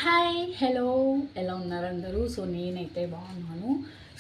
Hi hello ఎలా ఉన్నారు అందరూ? సో నేనైతే బాగున్నాను.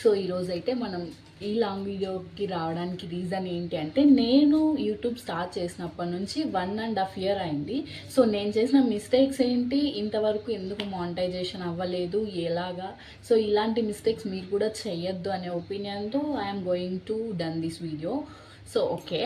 సో ఈరోజైతే మనం ఈ లాంగ్ వీడియోకి రావడానికి రీజన్ ఏంటి అంటే, నేను యూట్యూబ్ స్టార్ట్ చేసినప్పటి నుంచి 1.5 ఇయర్ అయింది. సో నేను చేసిన మిస్టేక్స్ ఏంటి, ఇంతవరకు ఎందుకు మానిటైజేషన్ అవ్వలేదు, ఎలాగా, సో ఇలాంటి మిస్టేక్స్ మీరు కూడా చేయొద్దు అనే ఒపీనియన్తో I'm going to done this video. So okay,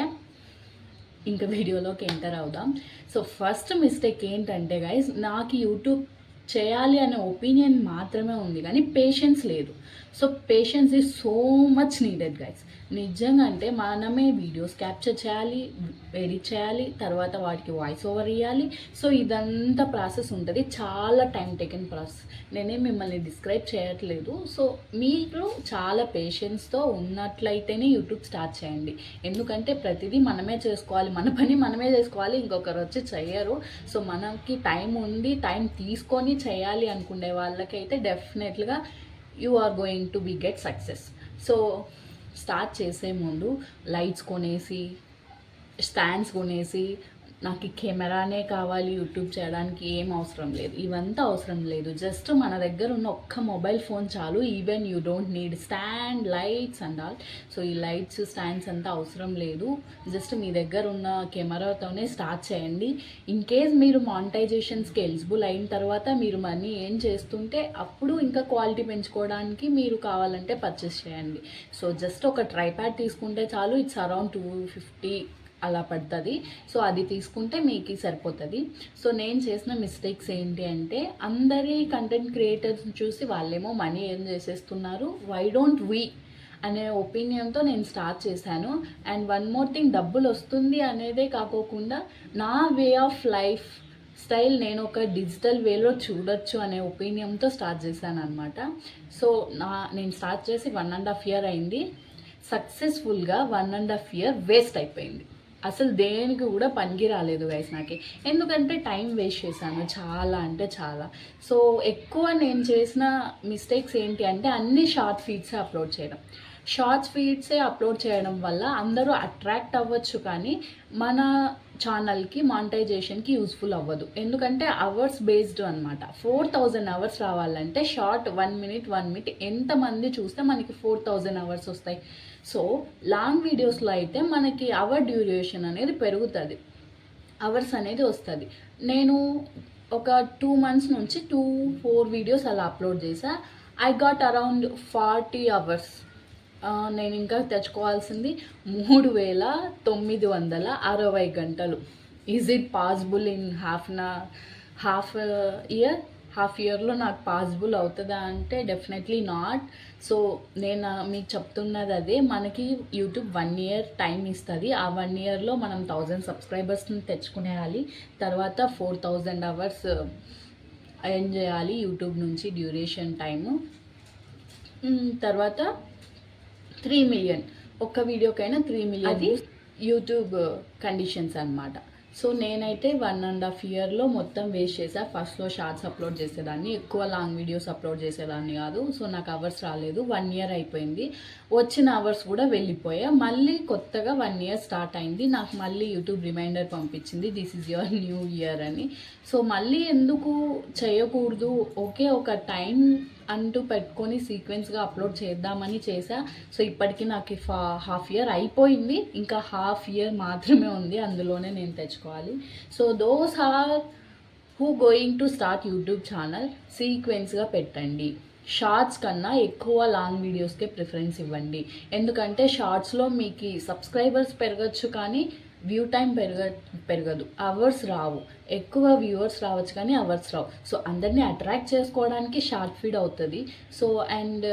ఇంకా వీడియోలోకి ఎంటర్ అవుదాం. సో ఫస్ట్ మిస్టేక్ ఏంటంటే గైస్, నాకు యూట్యూబ్ చేయాలి అనే ఒపీనియన్ మాత్రమే ఉంది కానీ పేషెన్స్ లేదు. So patience is so much needed guys. నిజంగా అంటే మనమే వీడియోస్ క్యాప్చర్ చేయాలి, ఎడిట్ చేయాలి, తర్వాత వాటికి వాయిస్ ఓవర్ ఇవ్వాలి. సో ఇదంతా ప్రాసెస్ ఉంటుంది, చాలా టైం టేకెన్ ప్రాసెస్. నేనే మిమ్మల్ని డిస్క్రైబ్ చేయట్లేదు. సో మీరు చాలా పేషెన్స్తో ఉన్నట్లయితేనే యూట్యూబ్ స్టార్ట్ చేయండి. ఎందుకంటే ప్రతిదీ మనమే చేసుకోవాలి, మన పని మనమే చేసుకోవాలి, ఇంకొకరు వచ్చి చెయ్యరు. సో మనకి టైం ఉండి టైం తీసుకొని చేయాలి అనుకునే వాళ్ళకైతే డెఫినెట్గా you are going to be get success. So start చేసే ముందు లైట్స్ కొనేసి, స్టాండ్స్ కొనేసి, నాకు ఈ కెమెరానే కావాలి యూట్యూబ్ చేయడానికి ఏం అవసరం లేదు, ఇవంతా అవసరం లేదు. జస్ట్ మన దగ్గర ఉన్న ఒక్క మొబైల్ ఫోన్ చాలు. Even you don't need stand, lights and all. So ఈ లైట్స్, స్టాండ్స్ అంతా అవసరం లేదు. జస్ట్ మీ దగ్గర ఉన్న కెమెరాతోనే స్టార్ట్ చేయండి. ఇన్ కేస్ మీరు మానిటైజేషన్స్కి ఎలిజిబుల్ అయిన తర్వాత మీరు మనీ ఏం చేస్తుంటే అప్పుడు ఇంకా క్వాలిటీ పెంచుకోవడానికి మీరు కావాలంటే పర్చేస్ చేయండి. సో జస్ట్ ఒక ట్రైప్యాడ్ తీసుకుంటే చాలు. ఇట్స్ అరౌండ్ 250 అలా పడుతుంది. సో అది తీసుకుంటే మీకు సరిపోతుంది. సో నేను చేసిన మిస్టేక్స్ ఏంటి అంటే, అందరి కంటెంట్ క్రియేటర్స్ని చూసి వాళ్ళేమో మనీ ఏం చేసేస్తున్నారు, వై డోంట్ వీ అనే ఒపీనియన్తో నేను స్టార్ట్ చేశాను. అండ్ వన్ మోర్ థింగ్, డబ్బులు వస్తుంది అనేదే కాకోకుండా నా వే ఆఫ్ లైఫ్ స్టైల్ నేను ఒక డిజిటల్ వేలో చూడొచ్చు అనే ఒపీనియన్తో స్టార్ట్ చేశాను అనమాట. సో నేను స్టార్ట్ చేసి 1.5 ఇయర్ అయింది. సక్సెస్ఫుల్గా 1.5 ఇయర్ వేస్ట్ అయిపోయింది. అసలు దేనికి కూడా పనికి రాలేదు గైస్ నాకు. ఎందుకంటే టైం వేస్ట్ చేశాను చాలా అంటే చాలా. సో ఎక్కువ నేను చేసిన మిస్టేక్స్ ఏంటి అంటే, అన్ని షార్ట్ ఫీడ్సే అప్లోడ్ చేయడం. షార్ట్స్ ఫీడ్సే అప్లోడ్ చేయడం వల్ల అందరూ అట్రాక్ట్ అవ్వచ్చు, కానీ మన ఛానల్కి మానిటైజేషన్కి యూస్ఫుల్ అవ్వదు. ఎందుకంటే అవర్స్ బేస్డ్ అనమాట. 4000 అవర్స్ రావాలంటే షార్ట్ 1 మినిట్ 1 మినిట్ ఎంతమంది చూస్తే మనకి 4000 అవర్స్ వస్తాయి. సో లాంగ్ వీడియోస్లో అయితే మనకి అవర్ డ్యూరేషన్ అనేది పెరుగుతుంది, అవర్స్ అనేది వస్తుంది. నేను ఒక 2 మంత్స్ నుంచి 2-4 వీడియోస్ అలా అప్లోడ్ చేసా. I got around 40 hours. నేను ఇంకా తెచ్చుకోవాల్సింది 3960 గంటలు. Is it possible in half ఇయర్లో నాకు పాసిబుల్ అవుతుందా అంటే డెఫినెట్లీ నాట్. సో నేను మీకు చెప్తున్నది అదే, మనకి యూట్యూబ్ 1 ఇయర్ టైం ఇస్తుంది. ఆ 1 ఇయర్లో మనం 1000 సబ్స్క్రైబర్స్ని తెచ్చుకునేయాలి. తర్వాత 4000 అవర్స్ ఎర్న్ చేయాలి యూట్యూబ్ నుంచి డ్యూరేషన్ టైము. తర్వాత 3 మిలియన్, ఒక్క వీడియోకైనా 3 మిలియన్, అది యూట్యూబ్ కండిషన్స్ అనమాట. సో నేనైతే 1.5 ఇయర్లో మొత్తం వేస్ట్ చేసా. ఫస్ట్లో షార్ట్స్ అప్లోడ్ చేసేదాన్ని, ఎక్కువ లాంగ్ వీడియోస్ అప్లోడ్ చేసేదాన్ని కాదు. సో నాకు అవర్స్ రాలేదు. 1 ఇయర్ అయిపోయింది, వచ్చిన అవర్స్ కూడా వెళ్ళిపోయా. మళ్ళీ కొత్తగా 1 ఇయర్ స్టార్ట్ అయింది. నాకు మళ్ళీ యూట్యూబ్ రిమైండర్ పంపించింది, this is your new year అని. సో మళ్ళీ ఎందుకు చేయకూడదు, ఓకే ఒక టైం అంటూ పెట్టుకొని సీక్వెన్స్గా అప్లోడ్ చేద్దామని చేసా. సో ఇప్పటికీ నాకు హాఫ్ ఇయర్ అయిపోయింది, ఇంకా హాఫ్ ఇయర్ మాత్రమే ఉంది, అందులోనే నేను తెచ్చుకోవాలి. So those are who going to start YouTube channel, సీక్వెన్స్గా పెట్టండి. షార్ట్స్ కన్నా ఎక్కువ లాంగ్ వీడియోస్కే ప్రిఫరెన్స్ ఇవ్వండి. ఎందుకంటే షార్ట్స్లో మీకు సబ్స్క్రైబర్స్ పెరగచ్చు కానీ వ్యూ టైం పెరగదు, అవర్స్ రావు. ఎక్కువ వ్యూవర్స్ రావచ్చు కానీ అవర్స్ రావు. సో అందరినీ అట్రాక్ట్ చేసుకోవడానికి షార్ట్ ఫీడ్ అవుతుంది. సో అండ్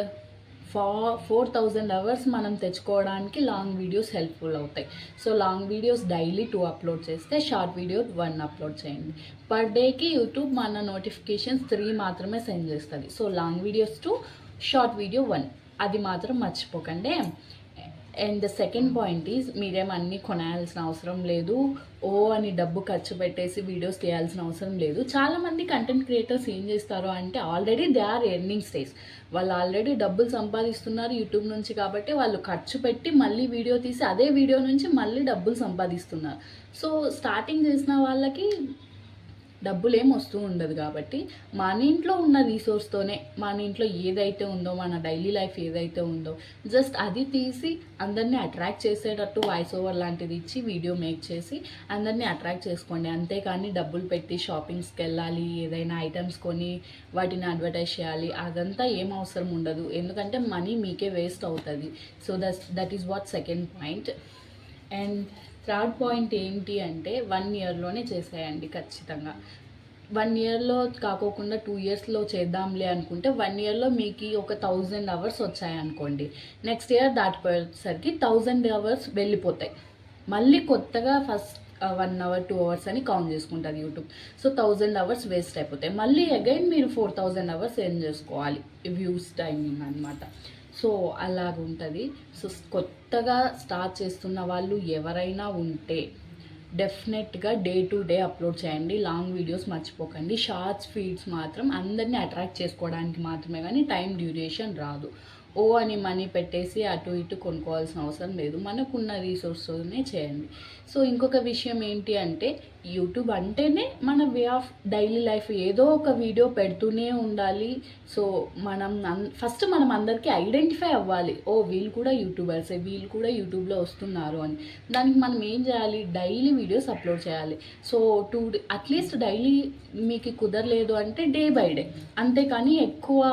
4000 అవర్స్ మనం తెచ్చుకోవడానికి లాంగ్ వీడియోస్ హెల్ప్ఫుల్ అవుతాయి. So long videos daily 2 upload చేస్తే, షార్ట్ వీడియో 1 అప్లోడ్ చేయండి. పర్ డేకి యూట్యూబ్ మన నోటిఫికేషన్స్ 3 మాత్రమే సెండ్ చేస్తుంది. So long videos 2, short video 1, అది మాత్రం మర్చిపోకండి. And the second point is, మీరేం అన్నీ కొనాల్సిన అవసరం లేదు, ఓ అని డబ్బు ఖర్చు పెట్టేసి వీడియోస్ తీయాల్సిన అవసరం లేదు. చాలామంది కంటెంట్ క్రియేటర్స్ ఏం చేస్తారు అంటే, already they are earning stage, వాళ్ళు ఆల్రెడీ డబ్బులు సంపాదిస్తున్నారు యూట్యూబ్ నుంచి, కాబట్టి వాళ్ళు ఖర్చు పెట్టి మళ్ళీ వీడియో తీసి అదే వీడియో నుంచి మళ్ళీ డబ్బులు సంపాదిస్తున్నారు. సో స్టార్టింగ్ చేసిన వాళ్ళకి డబ్బులు ఏం వస్తూ ఉండదు. కాబట్టి మన ఇంట్లో ఉన్న రీసోర్స్తోనే మన ఇంట్లో ఏదైతే ఉందో, మన డైలీ లైఫ్ ఏదైతే ఉందో జస్ట్ అది తీసి అందరినీ అట్రాక్ట్ చేసేటట్టు వాయిస్ ఓవర్ లాంటిది ఇచ్చి వీడియో మేక్ చేసి అందరినీ అట్రాక్ట్ చేసుకోండి. అంతేకాని డబ్బులు పెట్టి షాపింగ్స్కి వెళ్ళాలి, ఏదైనా ఐటమ్స్ కొని వాటిని అడ్వర్టైజ్ చేయాలి, అదంతా ఏం అవసరం ఉండదు. ఎందుకంటే మనీ మీకే వేస్ట్ అవుతుంది. So that is watt second point. And third point ఏంటి అంటే 1 ఇయర్లోనే చేసేయండి ఖచ్చితంగా. 1 ఇయర్లో కాకోకుండా 2 ఇయర్స్లో చేద్దాంలే అనుకుంటే 1 ఇయర్లో మీకు ఒక 1000 అవర్స్ వచ్చాయనుకోండి, నెక్స్ట్ ఇయర్ దాటిపోయేసరికి 1000 అవర్స్ వెళ్ళిపోతాయి. మళ్ళీ కొత్తగా ఫస్ట్ 1 అవర్ 2 అవర్స్ అని కౌంట్ చేసుకుంటుంది యూట్యూబ్. సో 1000 అవర్స్ వేస్ట్ అయిపోతాయి. మళ్ళీ అగైన్ మీరు 4000 అవర్స్ ఎర్న్ చేసుకోవాలి వ్యూస్ టైమింగ్ అనమాట. సో అలాగుంటుంది. సో కొత్తగా స్టార్ట్ చేస్తున్న వాళ్ళు ఎవరైనా ఉంటే డెఫినెట్గా డే టు డే అప్లోడ్ చేయండి. లాంగ్ వీడియోస్ మర్చిపోకండి. షార్ట్స్ ఫీడ్స్ మాత్రం అందరినీ అట్రాక్ట్ చేసుకోవడానికి మాత్రమే, కానీ టైం డ్యూరేషన్ రాదు. ఓ అని మనీ పెట్టేసి అటు ఇటు కొనుక్కోవాల్సిన అవసరం లేదు. మనకున్న రీసోర్స్తోనే చేయండి. సో ఇంకొక విషయం ఏంటి అంటే యూట్యూబ్ అంటేనే మన వే ఆఫ్ డైలీ లైఫ్. ఏదో ఒక వీడియో పెడుతూనే ఉండాలి. సో ఫస్ట్ మనం అందరికీ ఐడెంటిఫై అవ్వాలి. ఓ వీళ్ళు కూడా యూట్యూబర్సే, వీళ్ళు కూడా యూట్యూబ్లో వస్తున్నారు అని. దానికి మనం ఏం చేయాలి? డైలీ వీడియోస్ అప్లోడ్ చేయాలి. సో అట్లీస్ట్ డైలీ మీకు కుదరలేదు అంటే డే బై డే, అంతేకాని ఎక్కువ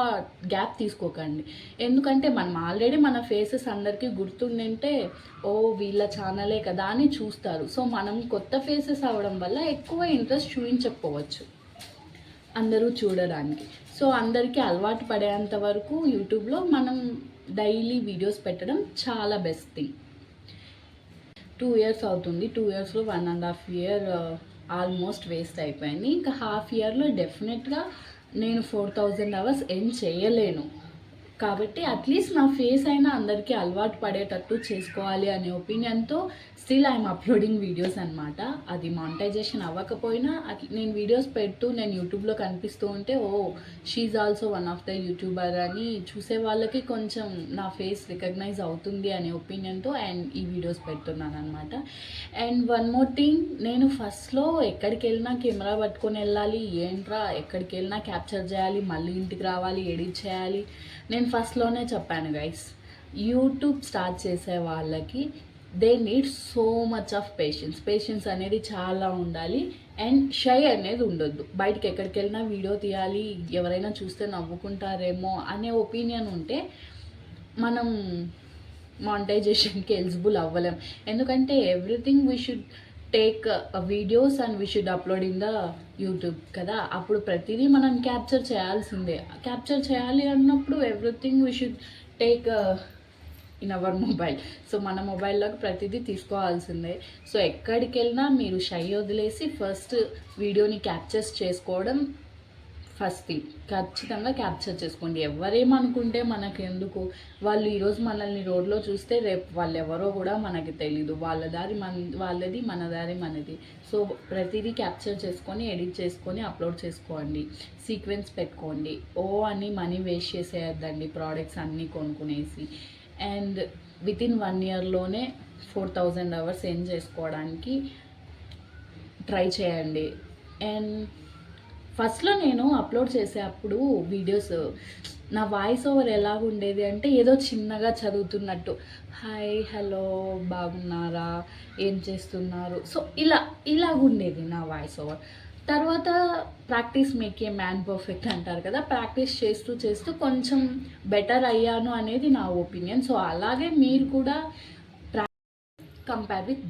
గ్యాప్ తీసుకోకండి. ఎందుకంటే మనం ఆల్రెడీ మన ఫేసెస్ అందరికీ గుర్తుండింటే ఓ వీళ్ళ ఛానలే కదా అని చూస్తారు. సో మనం కొత్త ఫేసెస్ అవ్వడం వల్ల ఎక్కువ ఇంట్రెస్ట్ చూపించకపోవచ్చు అందరూ చూడడానికి. సో అందరికీ అలవాటు పడేంత వరకు యూట్యూబ్లో మనం డైలీ వీడియోస్ పెట్టడం చాలా బెస్ట్ థింగ్. 2 ఇయర్స్ అవుతుంది. 2 ఇయర్స్లో 1.5 ఇయర్ ఆల్మోస్ట్ వేస్ట్ అయిపోయింది. ఇంకా హాఫ్ ఇయర్లో డెఫినెట్గా నేను 4000 అవర్స్ ఎర్న్ చేయలేను. కాబట్టి అట్లీస్ట్ నా ఫేస్ అయినా అందరికీ అలవాటు పడేటట్టు చేసుకోవాలి అనే ఒపీనియన్తో స్టిల్ ఐఎమ్ అప్లోడింగ్ వీడియోస్ అనమాట. అది మానిటైజేషన్ అవ్వకపోయినా నేను వీడియోస్ పెడుతూ నేను యూట్యూబ్లో కనిపిస్తూ ఉంటే ఓ she also one of the YouTuber అని చూసే వాళ్ళకి కొంచెం నా ఫేస్ రికగ్నైజ్ అవుతుంది అనే ఒపీనియన్తో అండ్ ఈ వీడియోస్ పెడుతున్నాను అనమాట. అండ్ వన్ మోర్ థింగ్, నేను ఫస్ట్లో ఎక్కడికి వెళ్ళినా కెమెరా పట్టుకొని వెళ్ళాలి, ఏంట్రా ఎక్కడికి వెళ్ళినా క్యాప్చర్ చేయాలి, మళ్ళీ ఇంటికి రావాలి, ఎడిట్ చేయాలి. నేను ఫస్ట్లోనే చెప్పాను గైస్, యూట్యూబ్ స్టార్ట్ చేసే వాళ్ళకి they need so much of patience అనేది చాలా ఉండాలి. అండ్ షై అనేది ఉండొద్దు. బయటకు ఎక్కడికి వెళ్ళినా వీడియో తీయాలి, ఎవరైనా చూస్తే నవ్వుకుంటారేమో అనే ఒపీనియన్ ఉంటే మనం మానిటైజేషన్కి ఎలిజిబుల్ అవ్వలేం. ఎందుకంటే everything we should take videos and we should upload in the YouTube కదా. అప్పుడు ప్రతిదీ మనం క్యాప్చర్ చేయాల్సిందే. క్యాప్చర్ చేయాలి అన్నప్పుడు everything we should take in our mobile. So మన మొబైల్లోకి ప్రతిదీ తీసుకోవాల్సిందే. సో ఎక్కడికి వెళ్ళినా మీరు షై వదిలేసి ఫస్ట్ వీడియోని క్యాప్చర్స్ చేసుకోవడం ఫస్ట్ థింగ్. ఖచ్చితంగా క్యాప్చర్ చేసుకోండి. ఎవరేమనుకుంటే మనకెందుకు? వాళ్ళు ఈరోజు మనల్ని రోడ్లో చూస్తే రేపు వాళ్ళు ఎవరో కూడా మనకి తెలీదు. వాళ్ళ దారి వాళ్ళది, మన దారి మనది. సో ప్రతిదీ క్యాప్చర్ చేసుకొని ఎడిట్ చేసుకొని అప్లోడ్ చేసుకోండి. సీక్వెన్స్ పెట్టుకోండి. ఓ అని మనీ వేస్ట్ చేసేయద్దండి ప్రోడక్ట్స్ అన్నీ కొనుక్కునేసి. అండ్ వితిన్ 1 ఇయర్లోనే 4000 అవర్స్ ఎర్న్ చేసుకోవడానికి ట్రై చేయండి. అండ్ ఫస్ట్లో నేను అప్లోడ్ చేసేటప్పుడు వీడియోస్ నా వాయిస్ ఓవర్ ఎలాగుండేది అంటే ఏదో చిన్నగా చదువుతున్నట్టు, హాయ్ హలో బాగున్నారా, ఏం చేస్తున్నారు, సో ఇలాగుండేది నా వాయిస్ ఓవర్. తర్వాత practice make a man perfect అంటారు కదా, ప్రాక్టీస్ చేస్తూ చేస్తూ కొంచెం బెటర్ అయ్యాను అనేది నా ఒపీనియన్. సో అలాగే మీరు కూడా కంపేర్ విత్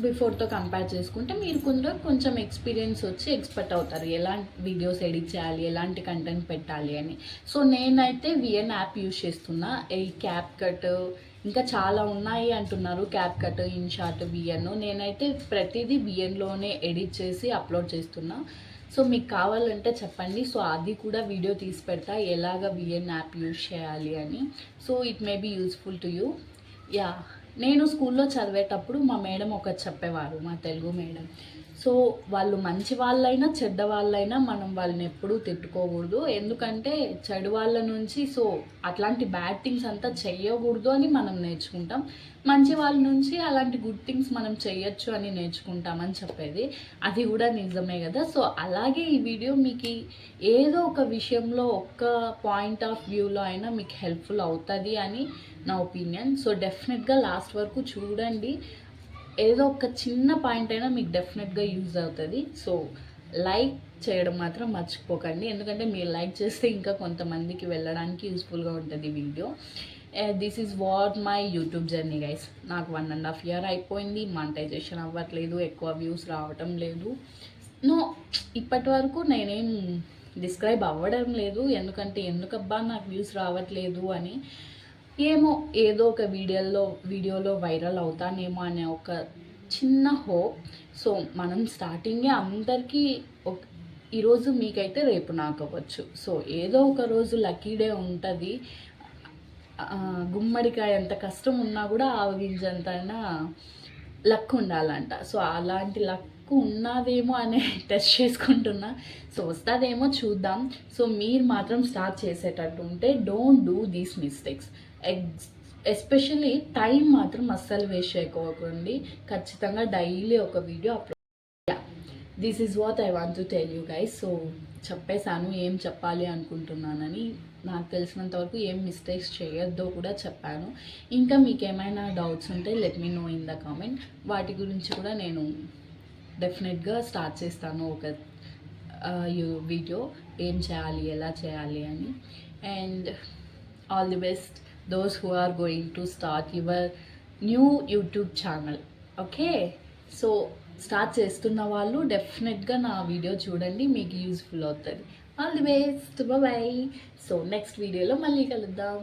బిఫోర్తో కంపేర్ చేసుకుంటే మీరు కొంచెం ఎక్స్పీరియన్స్ వచ్చి ఎక్స్పర్ట్ అవుతారు ఎలాంటి వీడియోస్ ఎడిట్ చేయాలి, ఎలాంటి కంటెంట్ పెట్టాలి అని. సో నేనైతే విఎన్ యాప్ యూజ్ చేస్తున్నా. ఈ క్యాప్ కట్ ఇంకా చాలా ఉన్నాయి అంటున్నారు, క్యాప్ కట్, ఇన్షాట్, విఎన్. నేనైతే ప్రతిదీ విఎన్లోనే ఎడిట్ చేసి అప్లోడ్ చేస్తున్నా. సో మీకు కావాలంటే చెప్పండి. సో అది కూడా వీడియో తీసి పెడతా ఎలాగ విఎన్ యాప్ యూజ్ చేయాలి అని. So it may be useful to you. Ya, నేను స్కూల్లో చదివేటప్పుడు మా మేడం ఒకటి చెప్పేవారు, మా తెలుగు మేడం. సో వాళ్ళు మంచి వాళ్ళైనా చెడ్డ వాళ్ళైనా మనం వాళ్ళని ఎప్పుడూ తిట్టుకోకూడదు. ఎందుకంటే చెడు వాళ్ళ నుంచి సో అట్లాంటి బ్యాడ్ థింగ్స్ అంతా చెయ్యకూడదు అని మనం నేర్చుకుంటాం. మంచి వాళ్ళ నుంచి అలాంటి గుడ్ థింగ్స్ మనం చెయ్యొచ్చు అని నేర్చుకుంటామని చెప్పేది. అది కూడా నిజమే కదా. సో అలాగే ఈ వీడియో మీకు ఏదో ఒక విషయంలో ఒక్క పాయింట్ ఆఫ్ వ్యూలో అయినా మీకు హెల్ప్ఫుల్ అవుతుంది అని నా ఒపీనియన్. సో డెఫినెట్గా లాస్ట్ వరకు చూడండి. ఏదో ఒక చిన్న పాయింట్ అయినా మీకు డెఫినెట్గా యూజ్ అవుతుంది. సో లైక్ చేయడం మాత్రం మర్చిపోకండి. ఎందుకంటే మీరు లైక్ చేస్తే ఇంకా కొంతమందికి వెళ్ళడానికి యూస్ఫుల్గా ఉంటుంది video. This is what my YouTube journey guys. నాకు 1.5 year అయిపోయింది. మానిటైజేషన్ అవ్వట్లేదు, ఎక్కువ వ్యూస్ రావటం లేదు. నో, ఇప్పటి వరకు నేనేం డిస్క్రైబ్ అవ్వడం లేదు. ఎందుకంటే ఎందుకబ్బా నాకు వ్యూస్ రావట్లేదు అని. ఏమో ఏదో ఒక వీడియోలో వైరల్ అవుతానేమో అనే ఒక చిన్న హోప్. సో మనం స్టార్టింగే అందరికీ ఈరోజు మీకైతే రేపు నాకు అవ్వచ్చు. సో ఏదో ఒక రోజు లక్కీ డే ఉంటుంది. గుమ్మడికాయ ఎంత కష్టం ఉన్నా కూడా ఆవగింజంతైనా లక్ ఉండాలంట. సో అలాంటి లక్ ఉన్నదేమో అనే టెస్ట్ చేసుకుంటున్నా. సో వస్తుందేమో చూద్దాం. సో మీరు మాత్రం స్టార్ట్ చేసేటట్టు ఉంటే don't do these mistakes. Especially time మాత్రం అస్సలు వేస్ట్ చేయకోకండి. ఖచ్చితంగా డైలీ ఒక video upload. This is what I want to tell you guys. So చెప్పేశాను ఏం చెప్పాలి అనుకుంటున్నానని. నాకు తెలిసినంత వరకు ఏం మిస్టేక్స్ చేయొద్దో కూడా చెప్పాను. ఇంకా మీకు ఏమైనా డౌట్స్ ఉంటే let me know in the comment. వాటి గురించి కూడా నేను డెఫినెట్గా స్టార్ట్ చేస్తాను ఒక వీడియో, ఏం చేయాలి ఎలా చేయాలి అని. And all the best those who are going to start your new YouTube channel. Okay, so start చేస్తున్న వాళ్ళు డెఫినెట్గా నా వీడియో చూడండి, మీకు యూస్ఫుల్ అవుతుంది. All the best, bye. So నెక్స్ట్ వీడియోలో మళ్ళీ కలుద్దాం.